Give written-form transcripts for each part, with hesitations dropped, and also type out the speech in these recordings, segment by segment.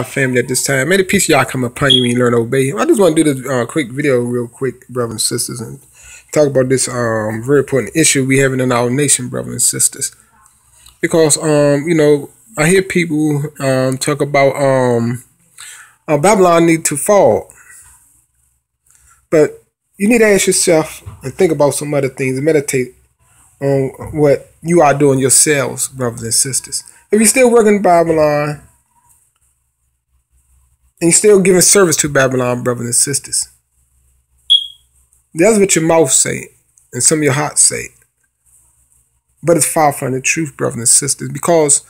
Family at this time. May the peace of y'all come upon you and you learn to obey. I just want to do this quick video real quick, brothers and sisters, and talk about this very important issue we having in our nation, brothers and sisters. Because you know, I hear people talk about Babylon need to fall. But you need to ask yourself and think about some other things and meditate on what you are doing yourselves, brothers and sisters. If you're still working in Babylon, and you're still giving service to Babylon, brothers and sisters, that's what your mouth say and some of your heart say. But it's far from the truth, brothers and sisters, because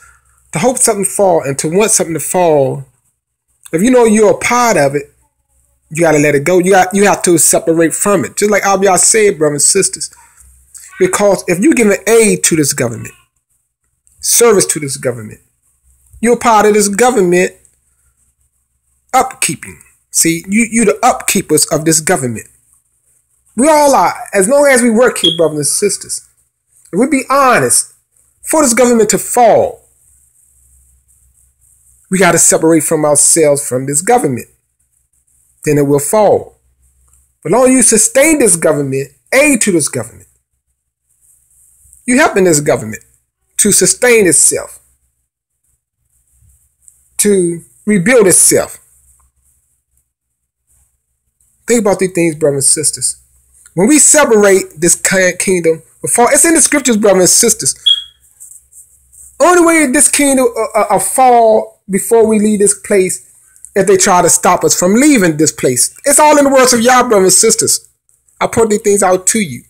to hope something fall and to want something to fall, if you know you're a part of it, you got to let it go. You have to separate from it. Just like Abiyah said, brothers and sisters. Because if you're giving aid to this government, service to this government, you're part of this government upkeeping. See, you the upkeepers of this government. We all are. As long as we work here, brothers and sisters, if we be honest, for this government to fall, we got to separate from ourselves from this government. Then it will fall. But long as you sustain this government, aid to this government, you helping this government to sustain itself, to rebuild itself. Think about these things, brothers and sisters. When we separate this kingdom, it's in the scriptures, brothers and sisters. Only way this kingdom will fall before we leave this place if they try to stop us from leaving this place. It's all in the words of Yah, brothers and sisters. I point these things out to you.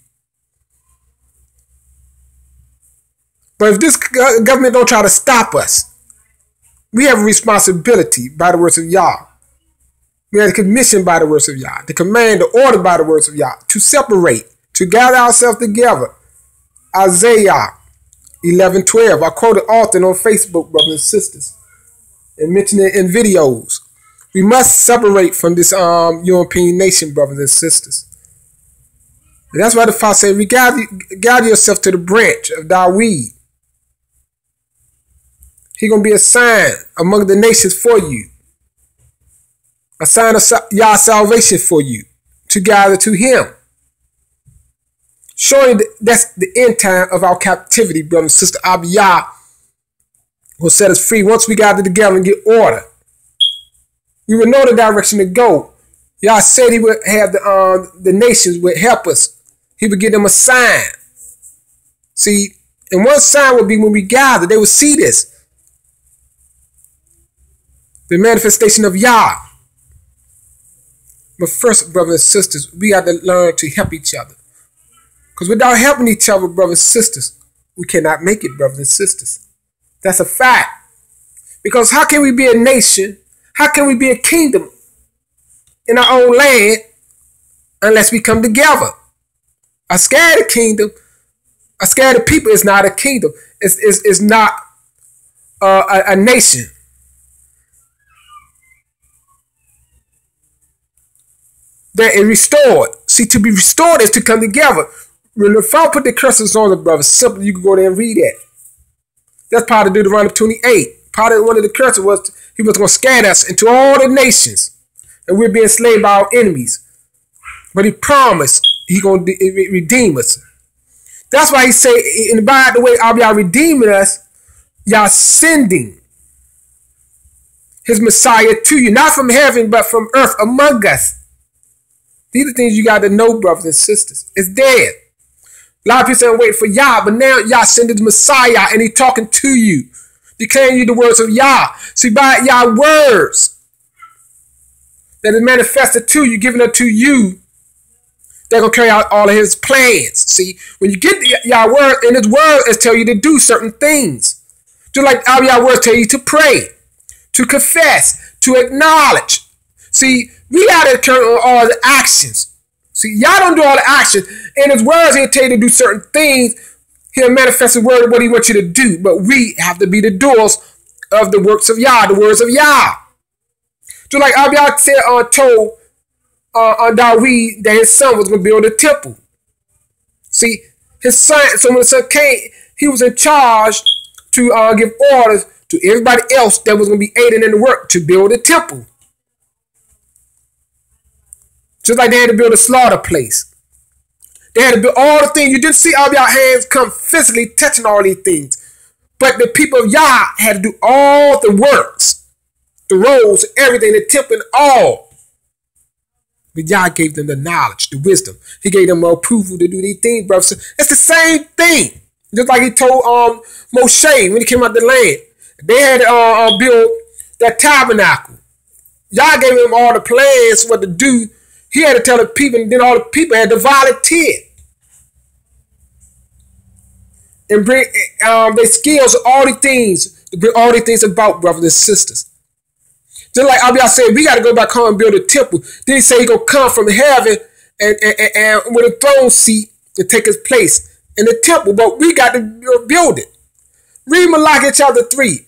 But if this government don't try to stop us, we have a responsibility by the words of Yah. We have a commission by the words of Yah, the command, the order by the words of Yah, to separate, to gather ourselves together. Isaiah 11:12. I quote it often on Facebook, brothers and sisters, and mention it in videos. We must separate from this European nation, brothers and sisters. And that's why the Father said, gather yourself to the branch of David. He's going to be a sign among the nations for you. A sign of Yah's salvation for you, to gather to him. Showing that's the end time of our captivity, brother and sister. Abiyah will set us free once we gather together and get order. We will know the direction to go. Yah said he would have the nations would help us. He would give them a sign. See, and one sign would be when we gather, they would see this. The manifestation of Yah. But first, brothers and sisters, we got to learn to help each other. Because without helping each other, brothers and sisters, we cannot make it, brothers and sisters. That's a fact. Because how can we be a nation? How can we be a kingdom in our own land unless we come together? A scattered kingdom, a scattered people is not a kingdom. It's not a nation. That is restored. See, to be restored is to come together. When the Father put the curses on the brothers, simply you can go there and read that. That's part of Deuteronomy 28. Part of one of the curses was he was going to scatter us into all the nations, and we're being enslaved by our enemies. But he promised he's going to redeem us. That's why he say, and by the way, Abiyah redeeming us, y'all sending his Messiah to you, not from heaven, but from earth among us. These are things you got to know, brothers and sisters. It's dead. A lot of people saying wait for Yah, but now Yah sent his Messiah and he's talking to you, declaring you the words of Yah. See, by Yah's words that is manifested to you, given unto you, they're going to carry out all of his plans. See, when you get Yah's word, and his word is tell you to do certain things. Just like Yah's words tell you to pray, to confess, to acknowledge. See, we got to carry on all the actions. See, Yah don't do all the actions. In his words, he'll tell you to do certain things. He'll manifest his word of what he wants you to do. But we have to be the doers of the works of Yah, the words of Yah. Just like Abiyah said, told David that his son was going to build a temple. See, his son, so when the son came, he was in charge to give orders to everybody else that was going to be aiding in the work to build a temple. Just like they had to build a slaughter place. They had to build all the things. You didn't see all y'all hands come physically touching all these things. But the people of Yah had to do all the works, the roads, everything, the temple, and all. But Yah gave them the knowledge, the wisdom. He gave them approval to do these things, brothers. It's the same thing. Just like he told Moshe when he came out the land. They had to build that tabernacle. Yah gave them all the plans what to do. He had to tell the people, and then all the people had to volunteer. And bring their skills, all these things, to bring all these things about, brothers and sisters. Just like Abiyah said, we got to go back home and build a temple. Then he said he's going to come from heaven and with a throne seat to take his place in the temple. But we got to build it. Read Malachi chapter 3.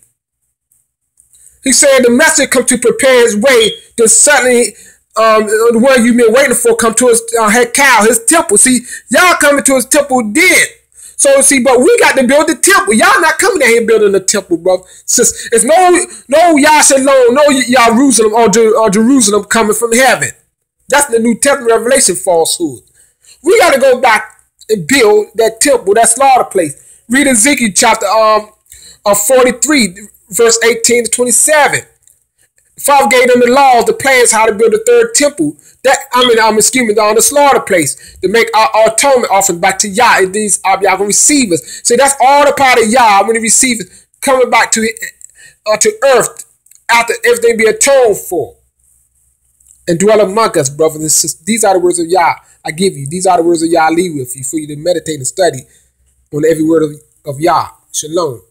He said the messenger come to prepare his way. Then suddenly the one you've been waiting for come to his his temple. See, y'all coming to his temple then. So see, but we got to build the temple. Y'all not coming out here building the temple, bro. It's no Yah Shalom, no Jerusalem or Jerusalem coming from heaven. That's the New Testament revelation falsehood. We got to go back and build that temple, that slaughter place. Read Ezekiel chapter 43, verse 18 to 27. Father gave them the laws, the plans how to build the third temple. On the slaughter place to make our atonement offering back to Yah. And these are Yah gonna receive us. So that's all the part of Yah when he receives us, coming back to earth after everything be atoned for and dwell among us, brothers and sisters. These are the words of Yah I give you. These are the words of Yah I leave with you for you to meditate and study on every word of Yah. Shalom.